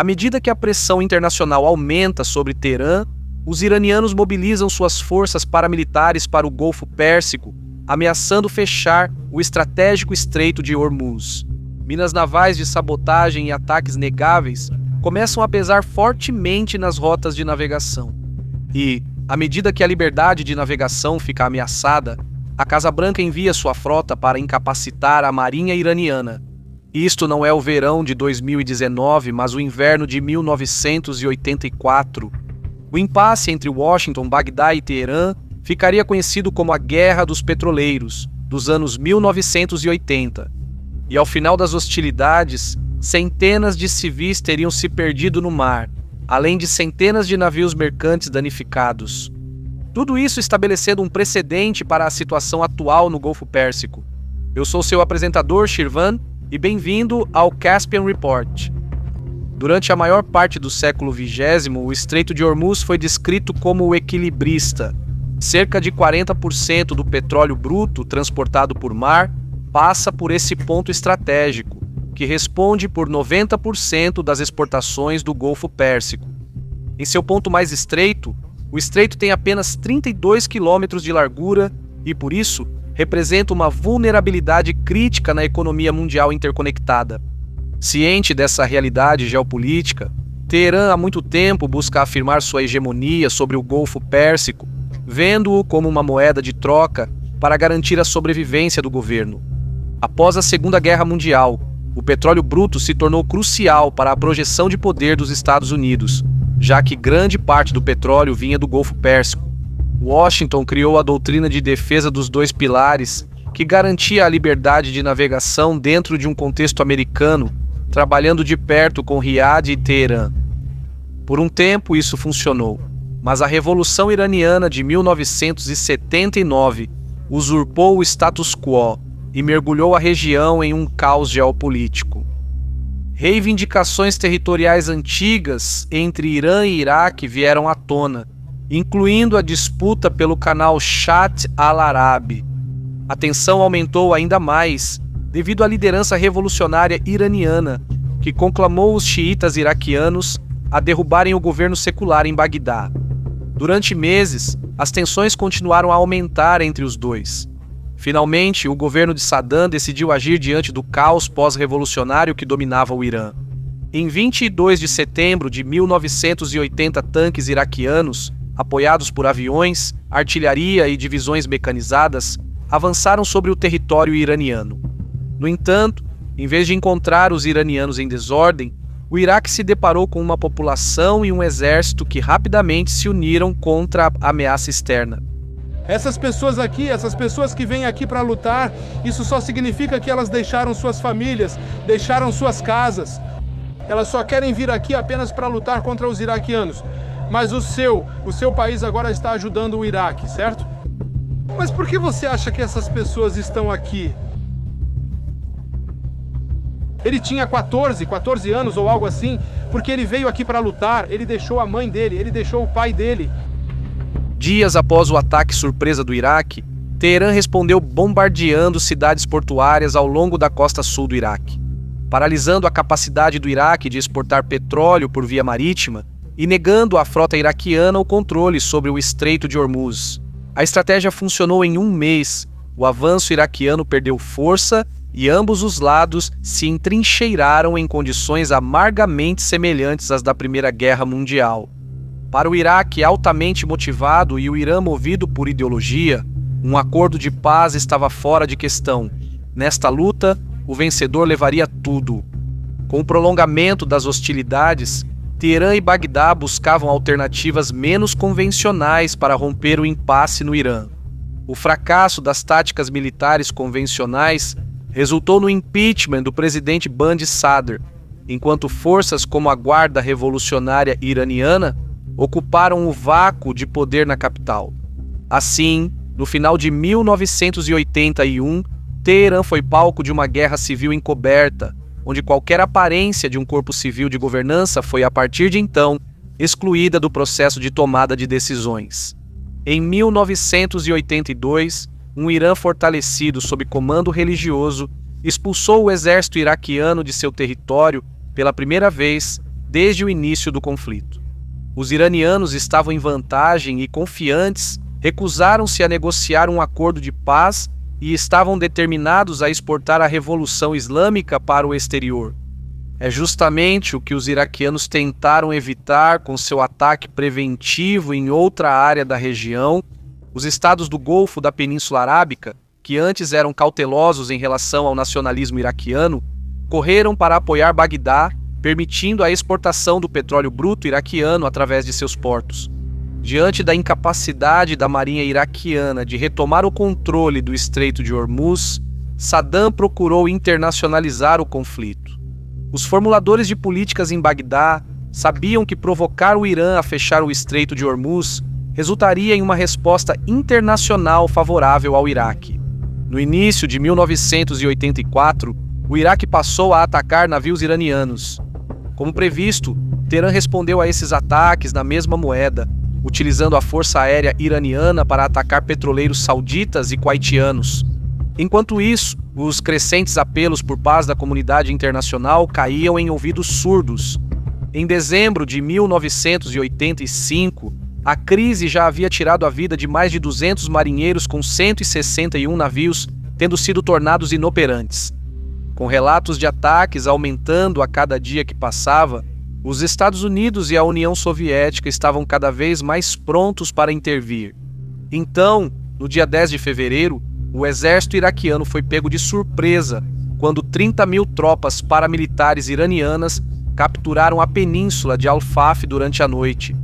À medida que a pressão internacional aumenta sobre Teherã, os iranianos mobilizam suas forças paramilitares para o Golfo Pérsico, ameaçando fechar o estratégico Estreito de Hormuz. Minas navais de sabotagem e ataques negáveis começam a pesar fortemente nas rotas de navegação. E, à medida que a liberdade de navegação fica ameaçada, a Casa Branca envia sua frota para incapacitar a marinha iraniana. Isto não é o verão de 2019, mas o inverno de 1984. O impasse entre Washington, Bagdá e Teherã ficaria conhecido como a Guerra dos Petroleiros, dos anos 1980. E ao final das hostilidades, centenas de civis teriam se perdido no mar, além de centenas de navios mercantes danificados. Tudo isso estabelecendo um precedente para a situação atual no Golfo Pérsico. Eu sou seu apresentador, Shirvan, e bem-vindo ao Caspian Report. Durante a maior parte do século XX, o Estreito de Hormuz foi descrito como o equilibrista. Cerca de 40% do petróleo bruto transportado por mar passa por esse ponto estratégico, que responde por 90% das exportações do Golfo Pérsico. Em seu ponto mais estreito, o estreito tem apenas 32 quilômetros de largura e, por isso, representa uma vulnerabilidade crítica na economia mundial interconectada. Ciente dessa realidade geopolítica, Teherã há muito tempo busca afirmar sua hegemonia sobre o Golfo Pérsico, vendo-o como uma moeda de troca para garantir a sobrevivência do governo. Após a Segunda Guerra Mundial, o petróleo bruto se tornou crucial para a projeção de poder dos Estados Unidos, já que grande parte do petróleo vinha do Golfo Pérsico. Washington criou a doutrina de defesa dos dois pilares, que garantia a liberdade de navegação dentro de um contexto americano, trabalhando de perto com Riad e Teherã. Por um tempo isso funcionou, mas a Revolução Iraniana de 1979 usurpou o status quo e mergulhou a região em um caos geopolítico. Reivindicações territoriais antigas entre Irã e Iraque vieram à tona, incluindo a disputa pelo canal Shatt al-Arab. A tensão aumentou ainda mais devido à liderança revolucionária iraniana, que conclamou os xiitas iraquianos a derrubarem o governo secular em Bagdá. Durante meses, as tensões continuaram a aumentar entre os dois. Finalmente, o governo de Saddam decidiu agir diante do caos pós-revolucionário que dominava o Irã. Em 22 de setembro de 1980, tanques iraquianos, apoiados por aviões, artilharia e divisões mecanizadas, avançaram sobre o território iraniano. No entanto, em vez de encontrar os iranianos em desordem, o Iraque se deparou com uma população e um exército que rapidamente se uniram contra a ameaça externa. Essas pessoas aqui, essas pessoas que vêm aqui para lutar, isso só significa que elas deixaram suas famílias, deixaram suas casas. Elas só querem vir aqui apenas para lutar contra os iraquianos. Mas o seu país agora está ajudando o Iraque, certo? Mas por que você acha que essas pessoas estão aqui? Ele tinha 14 anos ou algo assim, porque ele veio aqui para lutar, ele deixou a mãe dele, ele deixou o pai dele. Dias após o ataque surpresa do Iraque, Teherã respondeu bombardeando cidades portuárias ao longo da costa sul do Iraque, paralisando a capacidade do Iraque de exportar petróleo por via marítima e negando à frota iraquiana o controle sobre o Estreito de Hormuz. A estratégia funcionou em um mês, o avanço iraquiano perdeu força e ambos os lados se entrincheiraram em condições amargamente semelhantes às da Primeira Guerra Mundial. Para o Iraque altamente motivado e o Irã movido por ideologia, um acordo de paz estava fora de questão. Nesta luta, o vencedor levaria tudo. Com o prolongamento das hostilidades, Teherã e Bagdá buscavam alternativas menos convencionais para romper o impasse no Irã. O fracasso das táticas militares convencionais resultou no impeachment do presidente Bandi Sadr, enquanto forças como a Guarda Revolucionária Iraniana ocuparam o vácuo de poder na capital. Assim, no final de 1981, Teherã foi palco de uma guerra civil encoberta, onde qualquer aparência de um corpo civil de governança foi, a partir de então, excluída do processo de tomada de decisões. Em 1982, um Irã fortalecido sob comando religioso expulsou o exército iraquiano de seu território pela primeira vez, desde o início do conflito. Os iranianos estavam em vantagem e, confiantes, recusaram-se a negociar um acordo de paz e estavam determinados a exportar a Revolução Islâmica para o exterior. É justamente o que os iraquianos tentaram evitar com seu ataque preventivo em outra área da região. Os estados do Golfo da Península Arábica, que antes eram cautelosos em relação ao nacionalismo iraquiano, correram para apoiar Bagdá, permitindo a exportação do petróleo bruto iraquiano através de seus portos. Diante da incapacidade da marinha iraquiana de retomar o controle do Estreito de Hormuz, Saddam procurou internacionalizar o conflito. Os formuladores de políticas em Bagdá sabiam que provocar o Irã a fechar o Estreito de Hormuz resultaria em uma resposta internacional favorável ao Iraque. No início de 1984, o Iraque passou a atacar navios iranianos. Como previsto, Teherã respondeu a esses ataques na mesma moeda, utilizando a força aérea iraniana para atacar petroleiros sauditas e kuwaitianos. Enquanto isso, os crescentes apelos por paz da comunidade internacional caíam em ouvidos surdos. Em dezembro de 1985, a crise já havia tirado a vida de mais de 200 marinheiros com 161 navios tendo sido tornados inoperantes. Com relatos de ataques aumentando a cada dia que passava, os Estados Unidos e a União Soviética estavam cada vez mais prontos para intervir. Então, no dia 10 de fevereiro, o exército iraquiano foi pego de surpresa quando 30 mil tropas paramilitares iranianas capturaram a península de Al-Faf durante a noite.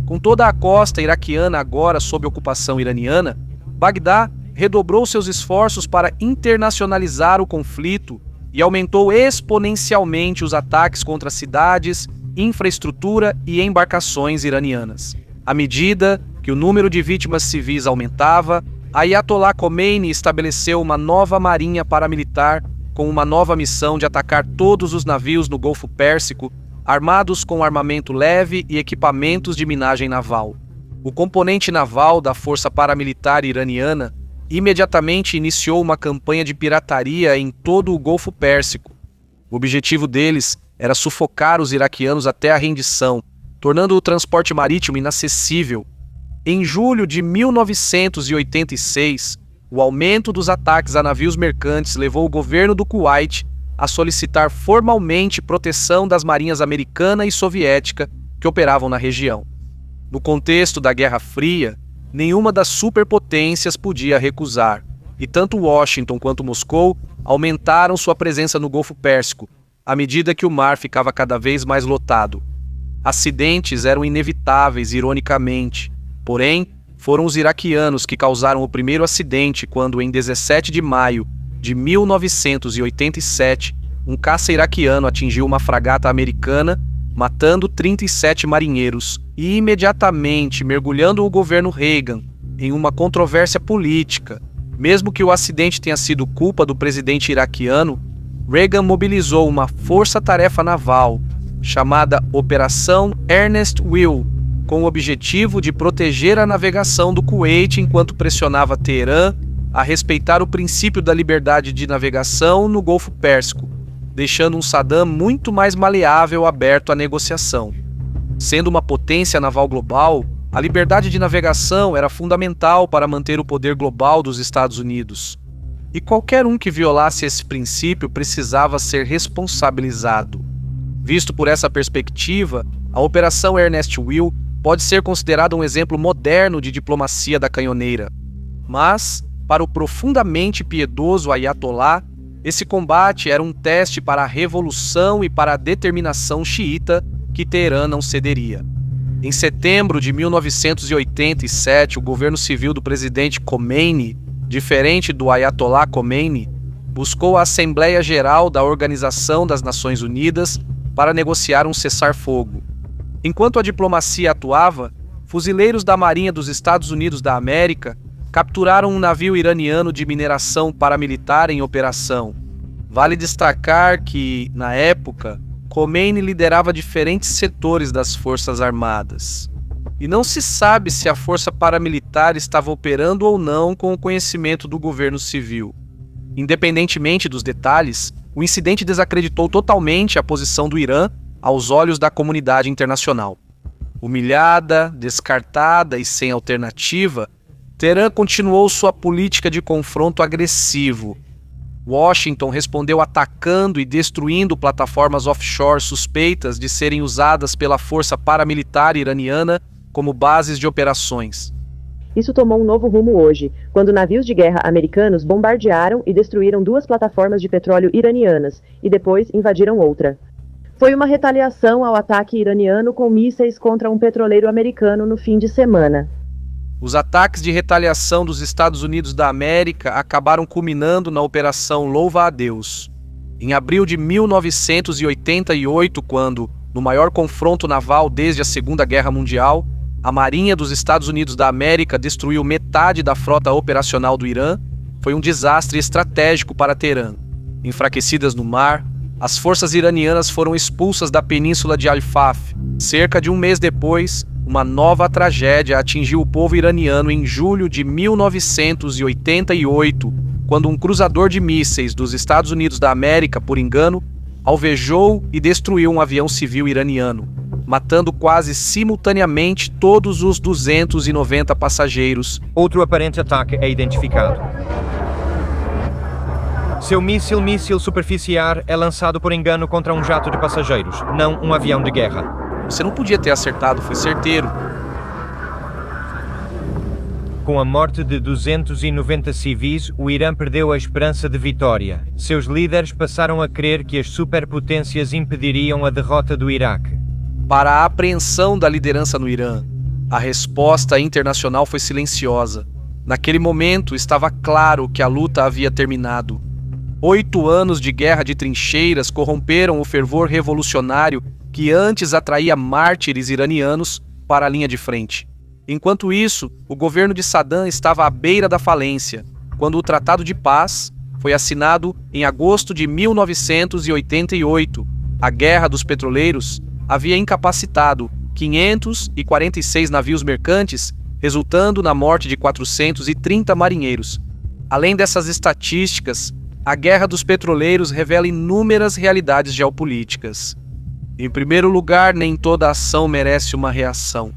Com toda a costa iraquiana agora sob ocupação iraniana, Bagdá redobrou seus esforços para internacionalizar o conflito e aumentou exponencialmente os ataques contra cidades, infraestrutura e embarcações iranianas. À medida que o número de vítimas civis aumentava, Ayatollah Khomeini estabeleceu uma nova marinha paramilitar com uma nova missão de atacar todos os navios no Golfo Pérsico, armados com armamento leve e equipamentos de minagem naval. O componente naval da força paramilitar iraniana imediatamente iniciou uma campanha de pirataria em todo o Golfo Pérsico. O objetivo deles era sufocar os iraquianos até a rendição, tornando o transporte marítimo inacessível. Em julho de 1986, o aumento dos ataques a navios mercantes levou o governo do Kuwait a solicitar formalmente proteção das marinhas americana e soviética que operavam na região. No contexto da Guerra Fria, nenhuma das superpotências podia recusar, e tanto Washington quanto Moscou aumentaram sua presença no Golfo Pérsico, à medida que o mar ficava cada vez mais lotado. Acidentes eram inevitáveis, ironicamente, porém, foram os iraquianos que causaram o primeiro acidente quando, em 17 de maio de 1987, um caça iraquiano atingiu uma fragata americana, matando 37 marinheiros e imediatamente mergulhando o governo Reagan em uma controvérsia política. Mesmo que o acidente tenha sido culpa do presidente iraquiano, Reagan mobilizou uma força-tarefa naval chamada Operação Ernest Will, com o objetivo de proteger a navegação do Kuwait enquanto pressionava Teherã a respeitar o princípio da liberdade de navegação no Golfo Pérsico, deixando um Saddam muito mais maleável aberto à negociação. Sendo uma potência naval global, a liberdade de navegação era fundamental para manter o poder global dos Estados Unidos. E qualquer um que violasse esse princípio precisava ser responsabilizado. Visto por essa perspectiva, a Operação Ernest Will pode ser considerada um exemplo moderno de diplomacia da canhoneira. Mas, para o profundamente piedoso Ayatollah, esse combate era um teste para a revolução e para a determinação xiita que Teherã não cederia. Em setembro de 1987, o governo civil do presidente Khomeini, diferente do Ayatollah Khomeini, buscou a Assembleia Geral da Organização das Nações Unidas para negociar um cessar-fogo. Enquanto a diplomacia atuava, fuzileiros da Marinha dos Estados Unidos da América capturaram um navio iraniano de mineração paramilitar em operação. Vale destacar que, na época, Khomeini liderava diferentes setores das Forças Armadas. E não se sabe se a força paramilitar estava operando ou não com o conhecimento do governo civil. Independentemente dos detalhes, o incidente desacreditou totalmente a posição do Irã aos olhos da comunidade internacional. Humilhada, descartada e sem alternativa, Teherã continuou sua política de confronto agressivo. Washington respondeu atacando e destruindo plataformas offshore suspeitas de serem usadas pela força paramilitar iraniana como bases de operações. Isso tomou um novo rumo hoje, quando navios de guerra americanos bombardearam e destruíram 2 plataformas de petróleo iranianas e depois invadiram outra. Foi uma retaliação ao ataque iraniano com mísseis contra um petroleiro americano no fim de semana. Os ataques de retaliação dos Estados Unidos da América acabaram culminando na Operação Louva a Deus. Em abril de 1988, quando, no maior confronto naval desde a Segunda Guerra Mundial, a Marinha dos Estados Unidos da América destruiu metade da frota operacional do Irã, foi um desastre estratégico para Teherã. Enfraquecidas no mar, as forças iranianas foram expulsas da península de Al-Faf. Cerca de um mês depois, uma nova tragédia atingiu o povo iraniano em julho de 1988, quando um cruzador de mísseis dos Estados Unidos da América, por engano, alvejou e destruiu um avião civil iraniano, matando quase simultaneamente todos os 290 passageiros. Outro aparente ataque é identificado. Seu míssil superficial é lançado por engano contra um jato de passageiros, não um avião de guerra. Você não podia ter acertado, foi certeiro. Com a morte de 290 civis, o Irã perdeu a esperança de vitória. Seus líderes passaram a crer que as superpotências impediriam a derrota do Iraque. Para a apreensão da liderança no Irã, a resposta internacional foi silenciosa. Naquele momento, estava claro que a luta havia terminado. 8 anos de guerra de trincheiras corromperam o fervor revolucionário que antes atraía mártires iranianos para a linha de frente. Enquanto isso, o governo de Saddam estava à beira da falência, quando o Tratado de Paz foi assinado em agosto de 1988. A Guerra dos Petroleiros havia incapacitado 546 navios mercantes, resultando na morte de 430 marinheiros. Além dessas estatísticas, a Guerra dos Petroleiros revela inúmeras realidades geopolíticas. Em primeiro lugar, nem toda ação merece uma reação.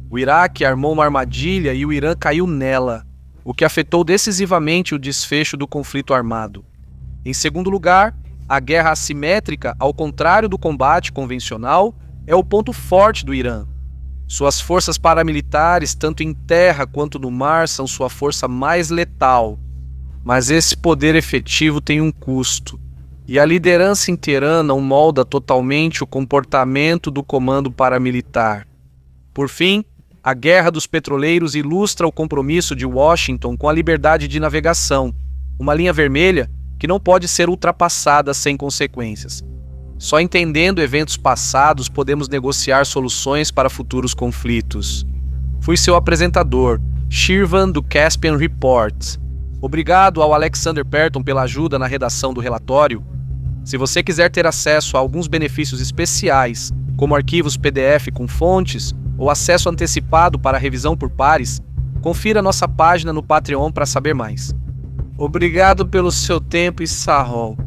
O Iraque armou uma armadilha e o Irã caiu nela, o que afetou decisivamente o desfecho do conflito armado. Em segundo lugar, a guerra assimétrica, ao contrário do combate convencional, é o ponto forte do Irã. Suas forças paramilitares, tanto em terra quanto no mar, são sua força mais letal. Mas esse poder efetivo tem um custo, e a liderança em Teherã não molda totalmente o comportamento do comando paramilitar. Por fim, a Guerra dos Petroleiros ilustra o compromisso de Washington com a liberdade de navegação, uma linha vermelha que não pode ser ultrapassada sem consequências. Só entendendo eventos passados podemos negociar soluções para futuros conflitos. Fui seu apresentador, Shirvan do Caspian Report. Obrigado ao Alexander Perton pela ajuda na redação do relatório. Se você quiser ter acesso a alguns benefícios especiais, como arquivos PDF com fontes ou acesso antecipado para revisão por pares, confira nossa página no Patreon para saber mais. Obrigado pelo seu tempo e Sahol.